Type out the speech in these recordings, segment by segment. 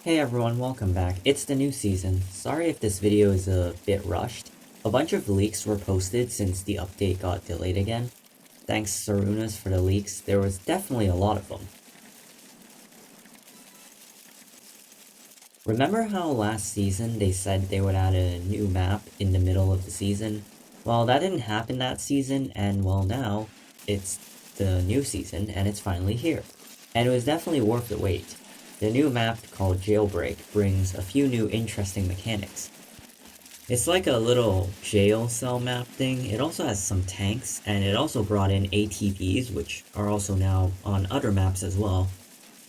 Hey everyone, welcome back. It's the new season. Sorry if this video is a bit rushed. A bunch of leaks were posted since the update got delayed again. Thanks Sarunas for the leaks, there was definitely a lot of them. Remember how last season they said they would add a new map in the middle of the season? Well, that didn't happen that season, and well now, it's the new season, and it's finally here. And it was definitely worth the wait. The new map, called Jailbreak, brings a few new interesting mechanics. It's like a little jail cell map thing. It also has some tanks, and it also brought in ATVs, which are also now on other maps as well.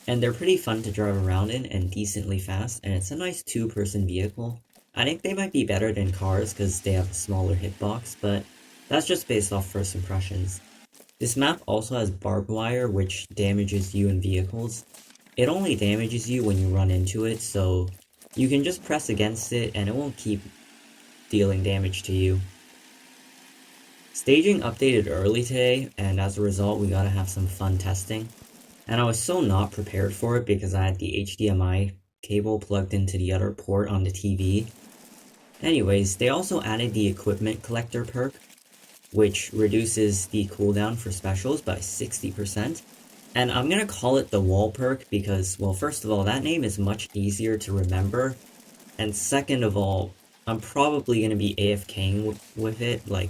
And they're pretty fun to drive around in and decently fast, and it's a nice two-person vehicle. I think they might be better than cars because they have a smaller hitbox, but that's just based off first impressions. This map also has barbed wire, which damages you in vehicles. It only damages you when you run into it, so you can just press against it and it won't keep dealing damage to you. Staging updated early today, and as a result we gotta have some fun testing. And I was so not prepared for it because I had the HDMI cable plugged into the other port on the TV. Anyways, they also added the equipment collector perk, which reduces the cooldown for specials by 60%. And I'm gonna call it the wall perk because, well, first of all, that name is much easier to remember. And second of all, I'm probably gonna be AFKing with it, like,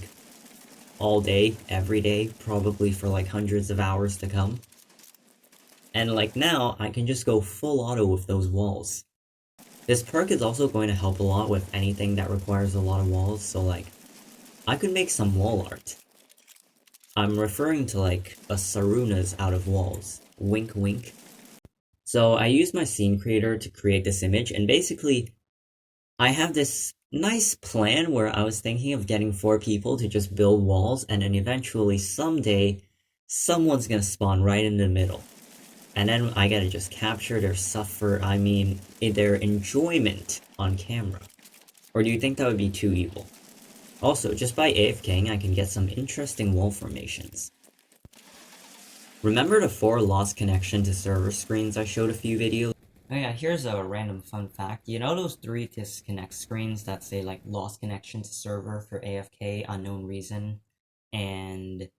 all day, every day, probably for like hundreds of hours to come. And like now, I can just go full auto with those walls. This perk is also going to help a lot with anything that requires a lot of walls, so like, I could make some wall art. I'm referring to like a Sarunas out of walls. Wink wink. So I used my scene creator to create this image, and basically, I have this nice plan where I was thinking of getting 4 people to just build walls, and then eventually someday, someone's gonna spawn right in the middle. And then I gotta just capture their their enjoyment on camera. Or do you think that would be too evil? Also, just by AFKing, I can get some interesting wall formations. Remember the 4 lost connection to server screens I showed a few videos? Oh yeah, here's a random fun fact. You know those 3 disconnect screens that say like lost connection to server for AFK, unknown reason, and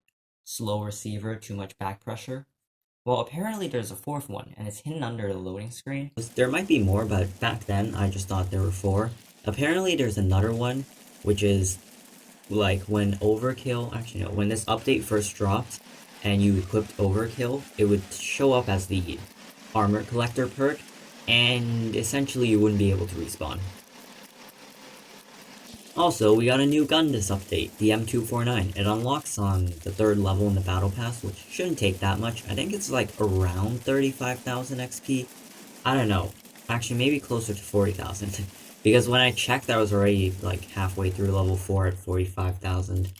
slow receiver, too much back pressure? Well, apparently there's a 4th one, and it's hidden under the loading screen. There might be more, but back then I just thought there were 4. Apparently there's another one, which is like when overkill, actually no, when this update first dropped and you equipped overkill, it would show up as the armor collector perk, and essentially you wouldn't be able to respawn. Also, we got a new gun this update, the M249. It unlocks on the 3rd level in the battle pass, which shouldn't take that much. I think it's like around 35,000 XP. I don't know. Actually, maybe closer to 40,000. Because when I checked, I was already like halfway through level 4 at 45,000.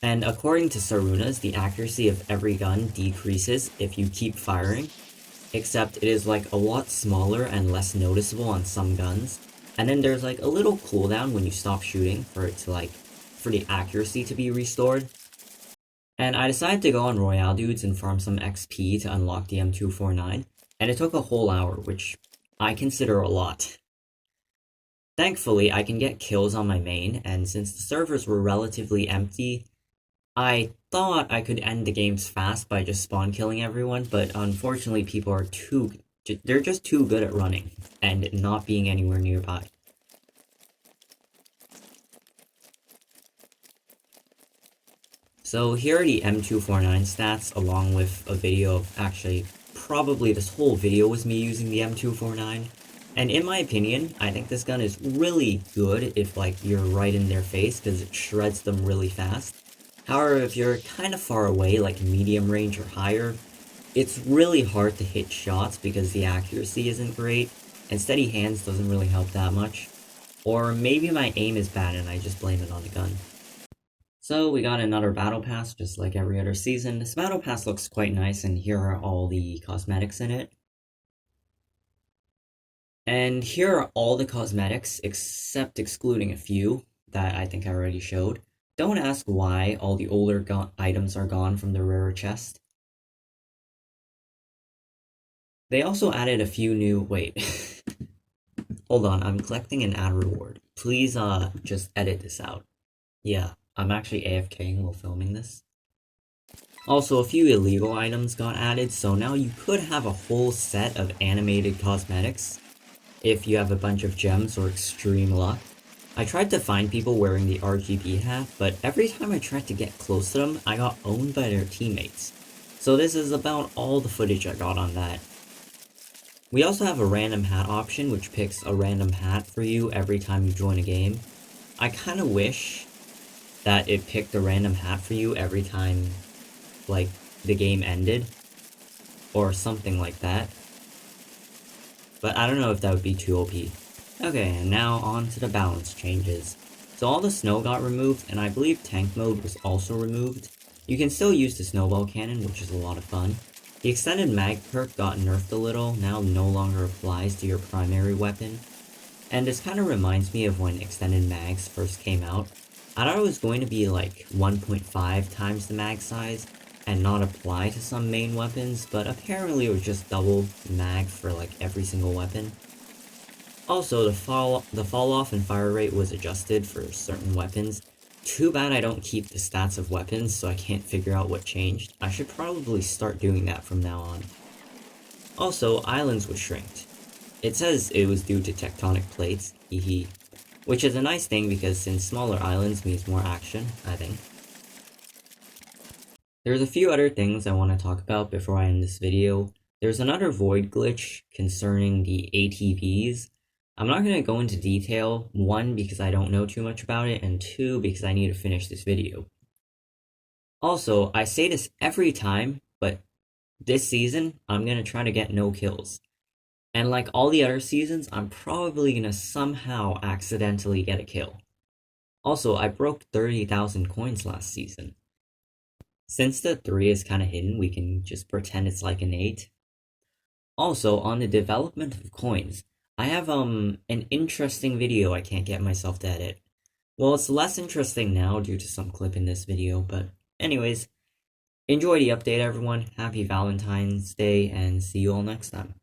And according to Sarunas, the accuracy of every gun decreases if you keep firing, except it is like a lot smaller and less noticeable on some guns. And then there's like a little cooldown when you stop shooting for it to like, for the accuracy to be restored. And I decided to go on Royale Dudes and farm some XP to unlock the M249, and it took a whole hour, which I consider a lot. Thankfully, I can get kills on my main, and since the servers were relatively empty, I thought I could end the games fast by just spawn killing everyone, but unfortunately people are they're just too good at running, and not being anywhere nearby. So here are the M249 stats, along with a video of, actually, probably this whole video was me using the M249. And in my opinion, I think this gun is really good if, like, you're right in their face, because it shreds them really fast. However, if you're kind of far away, like medium range or higher, it's really hard to hit shots because the accuracy isn't great, and steady hands doesn't really help that much. Or maybe my aim is bad and I just blame it on the gun. So we got another battle pass, just like every other season. This battle pass looks quite nice, and here are all the cosmetics in it. And here are all the cosmetics, except excluding a few that I think I already showed. Don't ask why all the older items are gone from the rarer chest. They also added a few new. Wait. Hold on, I'm collecting an ad reward. Please, just edit this out. Yeah, I'm actually AFKing while filming this. Also, a few illegal items got added, so now you could have a whole set of animated cosmetics if you have a bunch of gems or extreme luck. I tried to find people wearing the RGB hat, but every time I tried to get close to them, I got owned by their teammates. So this is about all the footage I got on that. We also have a random hat option, which picks a random hat for you every time you join a game. I kinda wish that it picked a random hat for you every time, like, the game ended, or something like that. But I don't know if that would be too OP. Okay, and now on to the balance changes. So all the snow got removed, and I believe tank mode was also removed. You can still use the snowball cannon, which is a lot of fun. The extended mag perk got nerfed a little, now no longer applies to your primary weapon. And this kind of reminds me of when extended mags first came out. I thought it was going to be like 1.5 times the mag size, and not apply to some main weapons, but apparently it was just double mag for like every single weapon. Also, the fall off and fire rate was adjusted for certain weapons. Too bad I don't keep the stats of weapons, so I can't figure out what changed. I should probably start doing that from now on. Also, islands was shrinked. It says it was due to tectonic plates, hehe. Which is a nice thing because since smaller islands means more action, I think. There's a few other things I want to talk about before I end this video. There's another void glitch concerning the ATVs. I'm not going to go into detail, one, because I don't know too much about it, and two, because I need to finish this video. Also, I say this every time, but this season, I'm going to try to get no kills. And like all the other seasons, I'm probably going to somehow accidentally get a kill. Also, I broke 30,000 coins last season. Since the 3 is kind of hidden, we can just pretend it's like an 8. Also, on the development of coins, I have an interesting video I can't get myself to edit. Well, it's less interesting now due to some clip in this video, but anyways, enjoy the update everyone, happy Valentine's Day, and see you all next time.